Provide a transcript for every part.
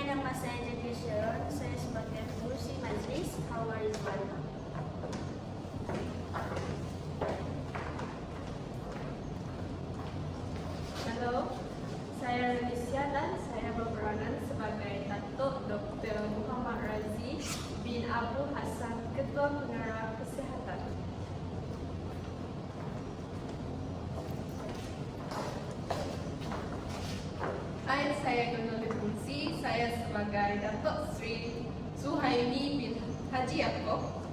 nama saya Jackie Sharon. Saya sebagai pengurusi majlis. How are you? Halo, saya Leticia dan saya berperanan sebagai Datuk Dr. Muhammad Razi bin Abu Hassan, Ketua Pengarah Kesihatan. Hai, saya Gunung Fungsi. Saya sebagai Datuk Sri Suhaimi bin Haji Yaakob,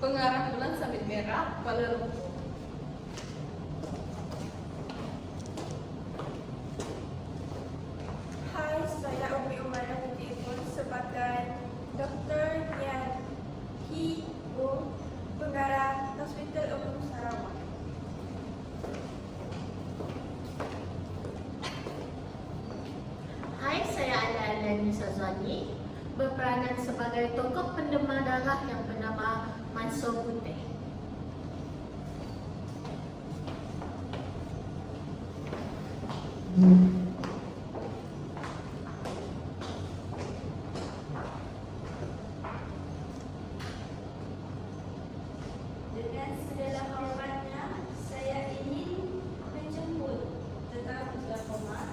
Pengarah Bulan Sabit Merah, Kuala Lumpur. Hai, saya Umi Umar Ibn sebagai Dr. Yan Hi Bu, Pengarah Hospital Umum Sarawak. Hai, saya Ala Nisa Zani, berperanan sebagai tokoh pendemar darah yang bernama Mansur Putih. Dengan segala hormatnya, saya ingin menjemput tetamu terhormat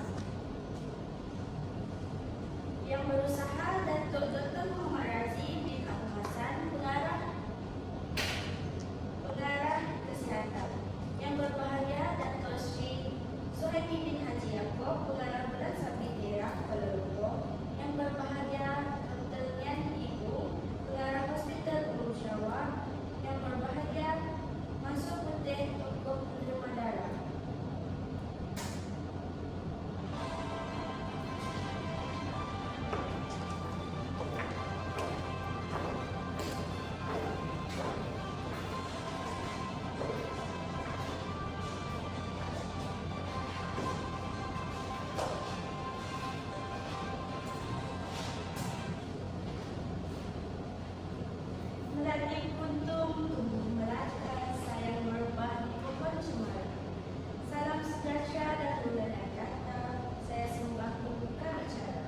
yang berusaha Datuk Dr. Muhammad Razi bin Abu Hassan, Pengarah Kesihatan. Yang berbahagia Datuk Sri Suhaimi bin Haji Yaakob, Pengarah Bulan Sabit Merah, Kuala Lumpur. Yang berbahagia Dr. Yan Ibu, Pengarah Hospital Umum Sarawak. Yang berbahagia Mansur Putih, tokoh penerima darah. Melatih kuntum tumbuh melata, sayang merebah di pohon cemara. Salam sejahtera dan bulan kata, saya sembah pembuka acara.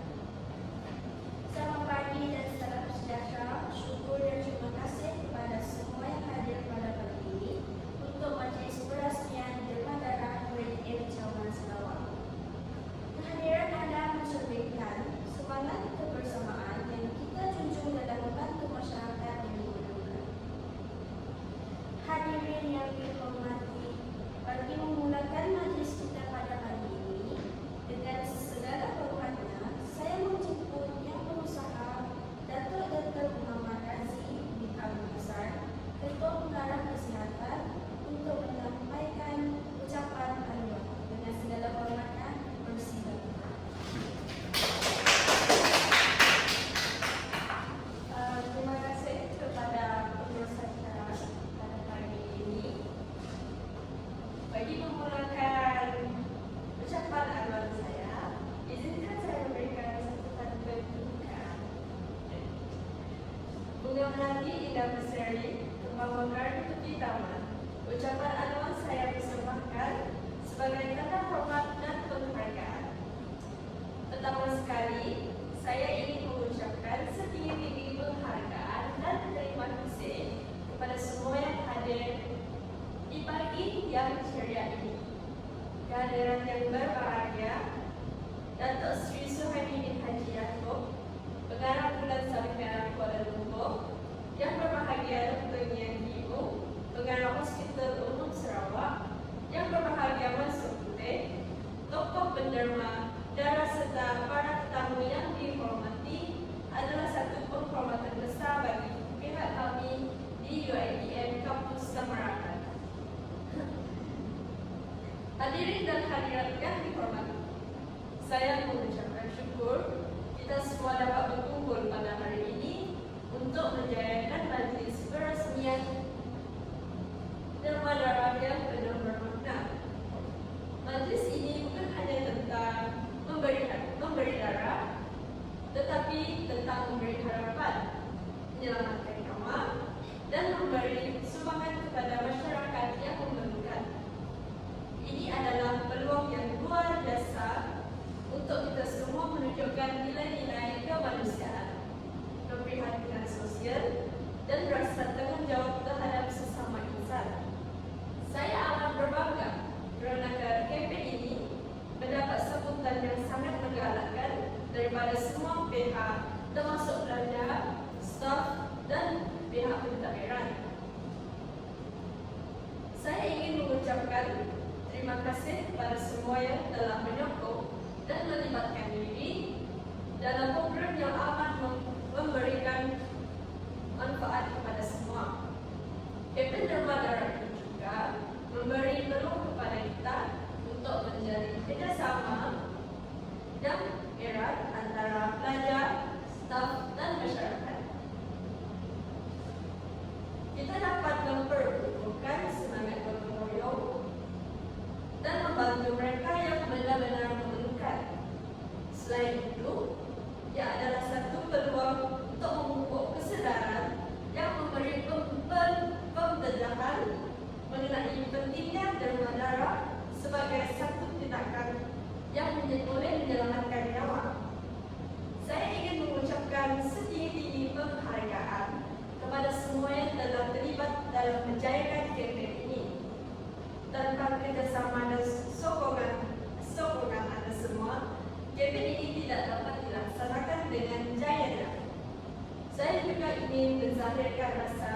Selamat pagi dan salam sejahtera, syukur dan terima kasih kepada semua yang hadir pada pagi ini untuk majlis perasmian Derma Darah Grade A Cawangan Sarawak. Kehadiran anda mencerminkan semangat kebersamaan yang kita junjung dalam membantu masyarakat yang dibutuhkan. Hadirin yang dihormati, bagi memulakan majlis kita pada hari ini, dengan segala hormatnya, saya menjemput yang berusaha Datuk Dr. Muhammad Razi bin Abu Hassan, Ketua Pengarah Kesihatan, untuk menyampaikan ucapan haluan. Dengan segala hormatnya, bersilakan. Terima kasih kepada pengurus acara pada pagi ini. Bagi memulakan ucapan awal saya, izinkan saya memberikan satu tanda pembuka. Bunga melati indah berseri, kembang mekar di tepi taman. Ucapan awal saya persembahkan sebagai tanda hormat dan penghargaan. Pertama sekali, saya ingin mengucapkan setinggi-tinggi penghargaan dan terima kasih kepada semua yang hadir di pagi yang ceria ini. Kehadiran yang berbahagia Datuk Sri Suhaimi bin Haji Yaakob, Pengarah Bulan Sabit Merah Kuala Lumpur. Yang berbahagia Dr. Yan Ibu, Pengarah Hospital Umum Sarawak. Yang berbahagia Mansur Putih, tokoh penderma darah serta para tetamu yang dihormati, adalah satu penghormatan besar bagi pihak kami di UiTM Kampus Samarakan. Hadirin dan hadirat yang dihormati, saya mengucapkan syukur kita semua dapat berkumpul pada hari ini untuk menjayakan majlis peresmian Derma Darah yang penuh bermakna. Majlis ini bukan hanya tentang memberi darah, tetapi tentang memberi harapan, menyelamatkan nyawa, dan memberi sumbangan kepada masyarakat yang memerlukan. Ini adalah peluang yang luar biasa untuk kita semua menunjukkan nilai-nilai kepada semua pihak, termasuk pelajar, staf, dan pihak pentadbiran. Saya ingin mengucapkan terima kasih kepada semua yang telah menyokong dan melibatkan diri dalam program yang amat memberikan manfaat kepada semua. Kempen Dermadara itu juga memberi peluang kepada kita untuk menjalin kerjasama yang erat antara pelajar, staf, dan masyarakat. Kita dapat memperkukuhkan semangat gotong royong dan membantu mereka yang benar-benar memerlukan. Selain itu, ia adalah satu peluang untuk memupuk kesedaran yang memberi pembedahan mengenai pentingnya derma sebagai satu tindakan yang boleh menyelamatkan nyawa. Saya ingin mengucapkan setinggi-tinggi penghargaan kepada semua yang telah terlibat dalam menjayakan kempen ini. Tanpa kerjasama dan sokongan Anda semua, kempen ini tidak dapat dilaksanakan dengan jayanya. Saya juga ingin menzahirkan rasa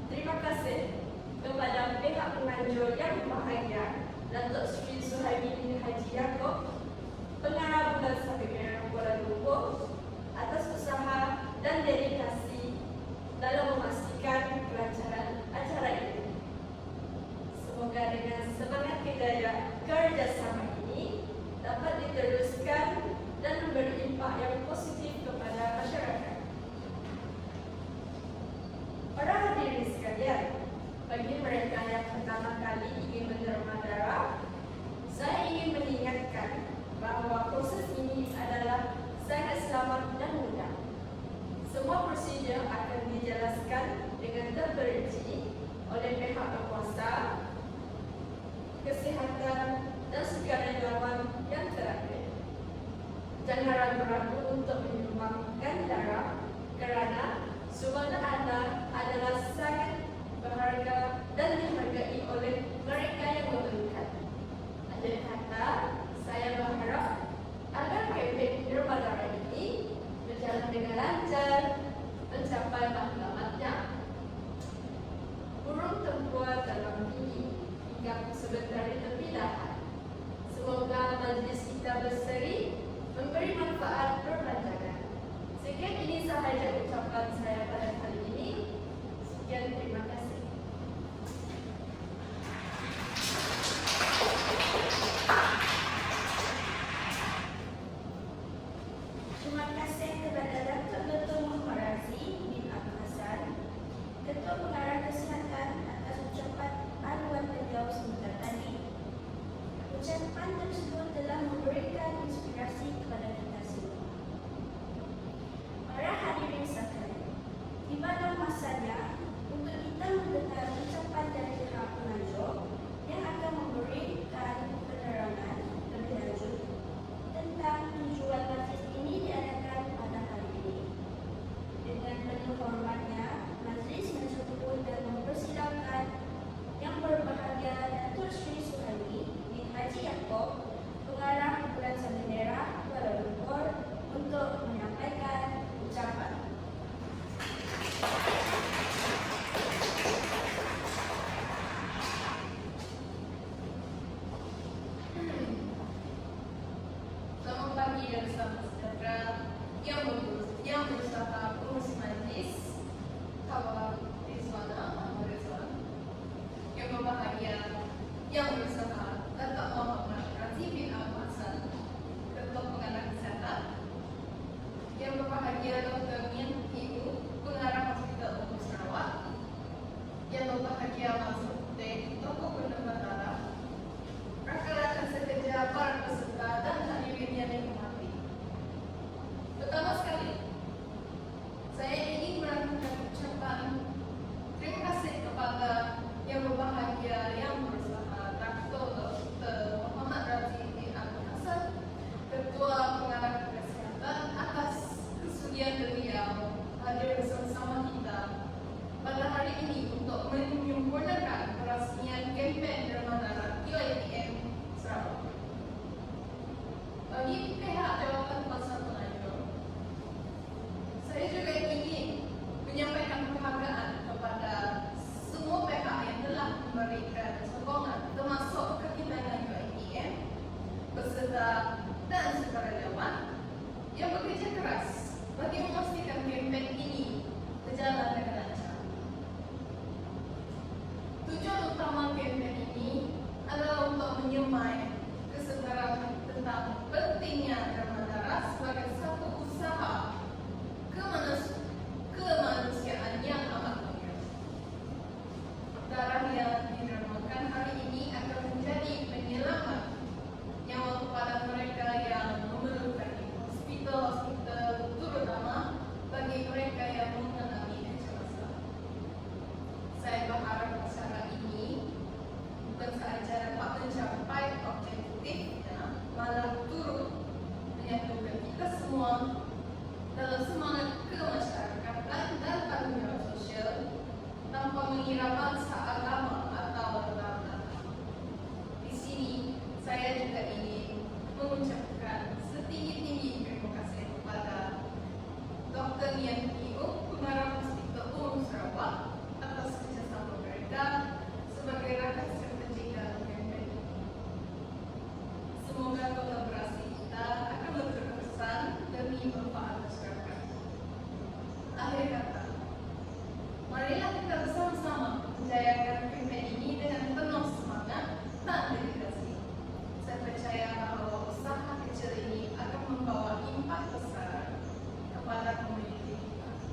terima kasih kepada pihak penganjur yang berbahagia, Datuk Seri Suhaimi bin Haji Yaakob, Pengarah Bulan Sahabat Merah Kuala Lumpur, atas usaha dan dedikasi dalam memastikan kelancaran acara ini. Semoga dengan semangat kerjasama ini dapat diteruskan dan memberi impak yang positif kepada masyarakat. Para hadirin sekalian, bagi mereka yang pertama kali ingin menderma darah, saya ingin mengingatkan bahawa proses ini adalah sangat selamat dan mudah. Semua prosedur akan dijelaskan dengan terperinci oleh pihak berkuasa, kesihatan, dan sukarelawan yang terakhir. Jangan ragu-ragu untuk menyumbangkan darah kerana sumbangan Anda adalah sangat berharga dan dihargai oleh mereka yang memerlukan. Akhir kata, saya berharap agar kempen derma darah ini berjalan dengan lancar, mencapai matlamatnya. Burung tempur dalam tinggi hingga sebentar terpilah. Semoga majlis kita berseri memberi manfaat berpanjangan. Sekian ini sahaja ucapan saya pada kali ini. Sekian, terima kasih. Terima kasih kepada Dr. Muhammad Razi bin Abdul Hassan, Ketua Pengarah Kesihatan, atas ucapan anuan beliau sebentar tadi. Ucapan tersebut telah memberikan inspirasi kepada kita semua. Para hadirin sekalian, tibalah masanya untuk kita mendengar ucapan dari pihak penganjur yang akan memberikan penerangan lebih lanjut tentang tujuan majlis ini diadakan pada hari ini. Dengan penuh hormatnya, majlis menjemput dan mempersilakan yang berbahagia Datuk Seri Suhaimi bin Haji Yaakob, Pengarah Bulan Sahabat Merah Kuala Lumpur, untuk menyampaikan ucapan. Selamat pagi dan salam sejahtera yang berusaha pengurusi majlis, Kawan Rizwana Ahmad Rizwan, yang berbahagia yang berusaha Datuk Muhammad Razi bin Abdul Hassan, Ketua Pengarah Kesihatan, yang berbahagia Dr. Min Ibu, Pengarah Hospital Umum Sarawak, yang berbahagia Masuk Putih, Tokoh Penderma Darah, rakan-rakan sekerja, para peserta dan hadirin yang dihormati. Pertama sekali, saya ingin melakukan ucapan terima kasih kepada yang berbahagia yang berusaha Dr. Muhammad Razi bin Abdul Hassan, Ketua Pengarah Kesihatan, atas kesudian beliau hadir bersama kita pada hari ini untuk menyempurnakan perasmian kempen derma darah UiTM Sarawak. Bagi pihak Jawatan Kuasa Penganjur, bekerja keras bagi memastikan kampanye ini berjalan dengan lancar. Tujuan utama kampanye ini adalah untuk menyemai kesedaran tentang pentingnya derma darah sebagai satu usaha kemanusiaan yang amat mulia. Darah yang didermakan hari ini akan menjadi penyelamat nyawa kepada mereka yang memerlukan hospital-hospital, terutama bagi mereka yang mengalami kecemasan. Saya berharap acara ini bukan sahaja dapat mencapai objektifnya, malah turut menyatukan kita semua dalam semangat kemasyarakatan dan tanggung jawab sosial tanpa mengira bangsa, agama atau latar belakang. Di sini saya juga ingin mengucapkan setinggi-tinggi terima kasih kepada Dr. Nian Pio, Pengarah Hospital Umum Sarawak atas kerjasama mereka sebagai rakan strategi dalam kampanye ini. Semoga kolaborasi kita akan berkesan demi manfaat masyarakat. Akhir kata, marilah kita bersama-sama menjayakan kampanye ini dengan penuh semangat dan dedikasi. Saya percaya bahwa usaha kecil ini akan membawa impak besar kepada komuniti kita.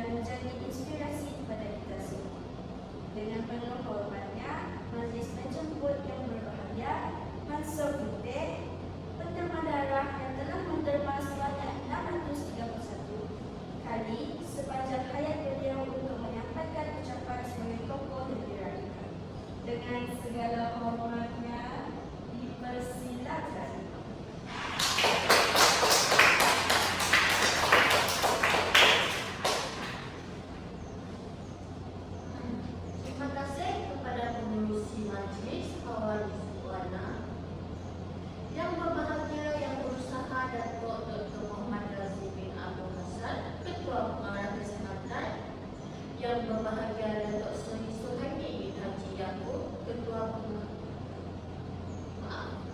dan menjadi inspirasi kepada kita semua. Dengan penuh hormatnya, Majlis menjemput yang berbahagia Mansur Butet, penderma darah yang telah menderma sebanyak 631 kali sepanjang hayat beliau untuk menyampaikan ucapan sebagai tokoh negeri raya. Dengan segala hormatnya, dipersilakan. Terima kasih kepada pengurusi majlis Awal Wana. Yang berbahagia yang berusaha Datuk Dr. Muhammad Razif bin Abdul Hasan, Ketua Pengarah Kesihatan. Yang berbahagia Datuk Seri Suhaimi bin Haji Yaakob, Ketua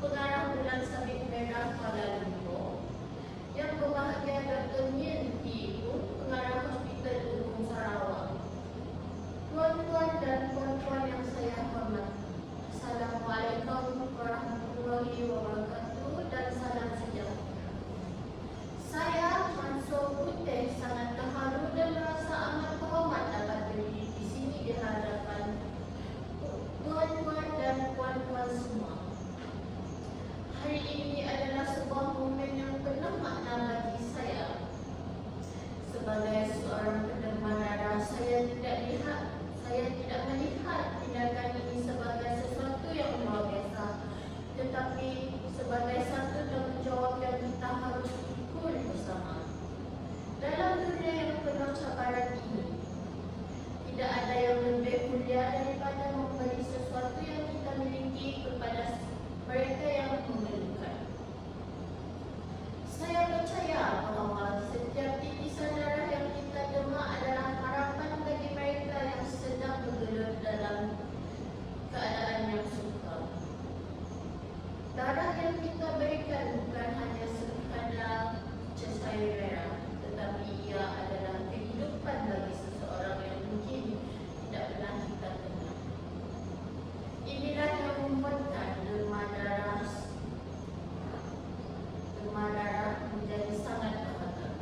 Pengarah Bulan Sabit Merah Kuala Lumpur. Yang berbahagia Dr. Nien T. Pengarah Hospital Umum Sarawak. Tuan-tuan dan puan-puan yang saya hormati, Assalamualaikum warahmatullahi wabarakatuh dan salam sejahtera. Saya Mansur Butet sangat terharu dan merasa amat terhormat dapat berdiri di sini di hadapan tuan-tuan dan puan-puan semua. Hari ini adalah sebuah momen yang penuh makna bagi saya. Sebagai seorang penderma darah, saya tidak melihat tindakan ini sebagai sesuatu yang luar biasa, tetapi sebagai satu tanggungjawab yang kita harus pikul bersama. Dalam dunia yang penuh cabaran ini, tidak ada yang lebih mulia daripada memberi sesuatu yang kita miliki kepada mereka yang memerlukan. Saya percaya bahawa setiap titisan darah yang kita derma adalah harapan bagi mereka yang sedang bergelut dalam keadaan yang sukar. Darah yang kita berikan bukan hanya sekadar cecair merah, tetapi ia adalah kehidupan bagi seseorang yang mungkin tidak pernah kita kenal. Inilah yang membuatkan derma darah menjadi sangat berharga.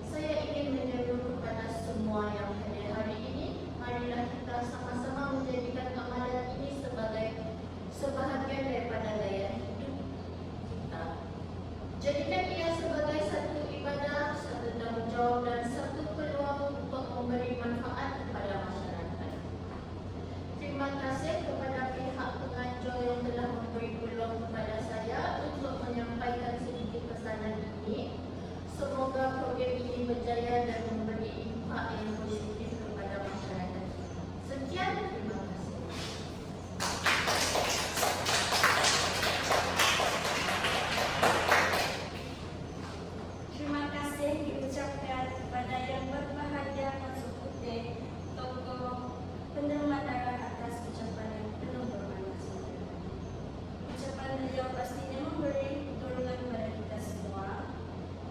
Saya ingin menyeru kepada semua yang hadir hari ini, marilah kita sama-sama menjadikan amalan ini sebagai sebahagian daripada gaya hidup kita. Jadikan ia sebagai satu ibadah, satu tanggungjawab dan satu peluang untuk memberi manfaat kepada masyarakat. Terima kasih kepada pihak pengajar yang telah memberi peluang kepada saya untuk menyampaikan sedikit pesanan ini. Semoga program ini berjaya dan memberi impak yang positif kepada masyarakat. Sekian, terima kasih. Terima kasih diucapkan kepada yang berbahagia Mansur Butet, tokoh penderma darah atas ucapan yang penuh bermakna sebenarnya. Ucapan beliau pastinya memberi dorongan kepada kita semua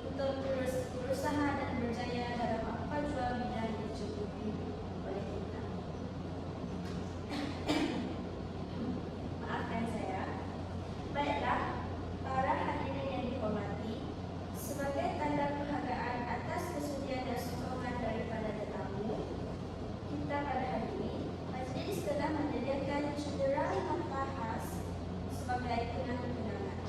untuk terus berusaha dan berjaya dalam apa jua bidang yang dicukupi oleh kita. Maafkan saya. Baiklah, para hadirin yang dihormati, sebagai tanda penghargaan atas kesudian dan sokongan daripada tetamu kita pada hari ini, majlis telah menyediakan cederai nafkah khas sebagai kenang-kenangan.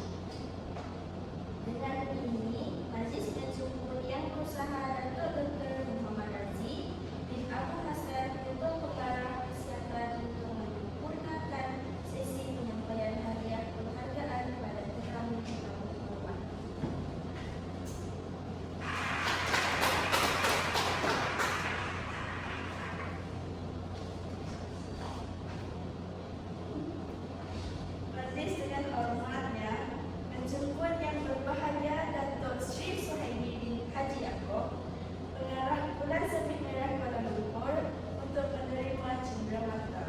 Dengan ini, majlis menjemput yang berusaha Datuk Dr. Muhammad Razif bin Abdul Hasan, Ketua Pengarah Kesihatan, untuk menyempurnakan sesi penyampaian hadiah penghargaan kepada tetamu-tetamu terhormat. Majlis dengan hormatnya menjemput yang berbahagia Datuk Seri Suhaimi bin Haji Yaakob, Pengarah Bulan Sabit Merah Kuala Lumpur, untuk menerima cenderamata.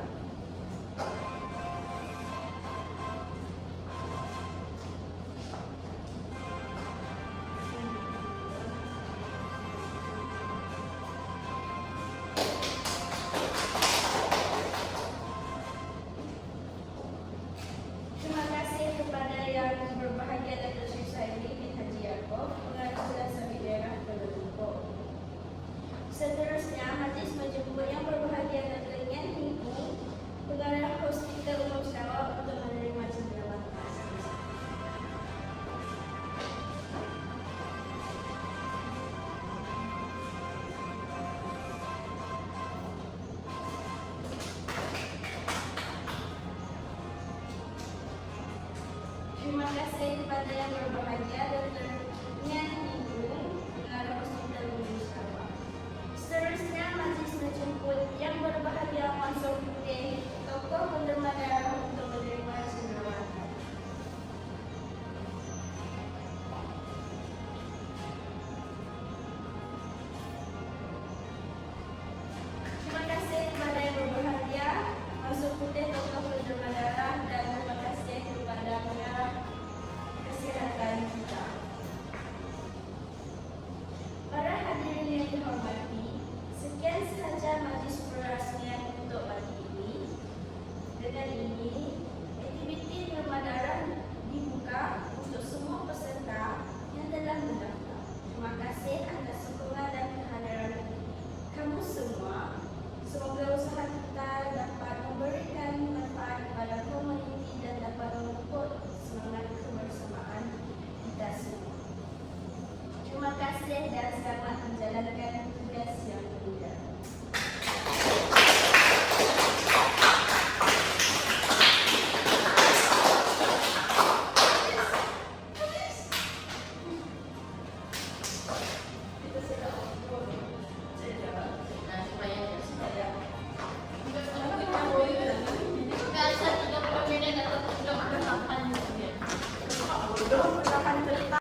Terima kasih kepada yang berbahagia Datuk Seri Suhaimi bin Haji Yaakob, Pengarah Bulan Sabit Merah Kuala Lumpur. kasih kepada yang berbahagia Dr. Nian Ibu, Pengarah Hospital Umum Sarawak. Seterusnya majlis menjemput yang berbahagia Mansur Putih, tokoh penderma darah untuk menerima cenderawatan. Terima kasih kepada yang berbahagia Mansur Putih, tokoh penderma darah, dan terima kasih kepada pengarah kesehatan kita. Para hadirin yang dihormati, sekian sahaja majlis perasmian untuk pagi ini. Dengan ini, aktiviti derma darah dibuka untuk semua peserta yang telah mendaftar. Terima kasih atas sokongan dan kehadiran kamu semua. Semoga usaha kita dapat memberikan manfaat kepada komuniti dan dapat memupuk semangat kebersamaan kita semua. Terima kasih dan selamat menjalankan tugas yang mulia. Nah, supaya nggak usah 30 menit atau 38 menit. Belum 8 berita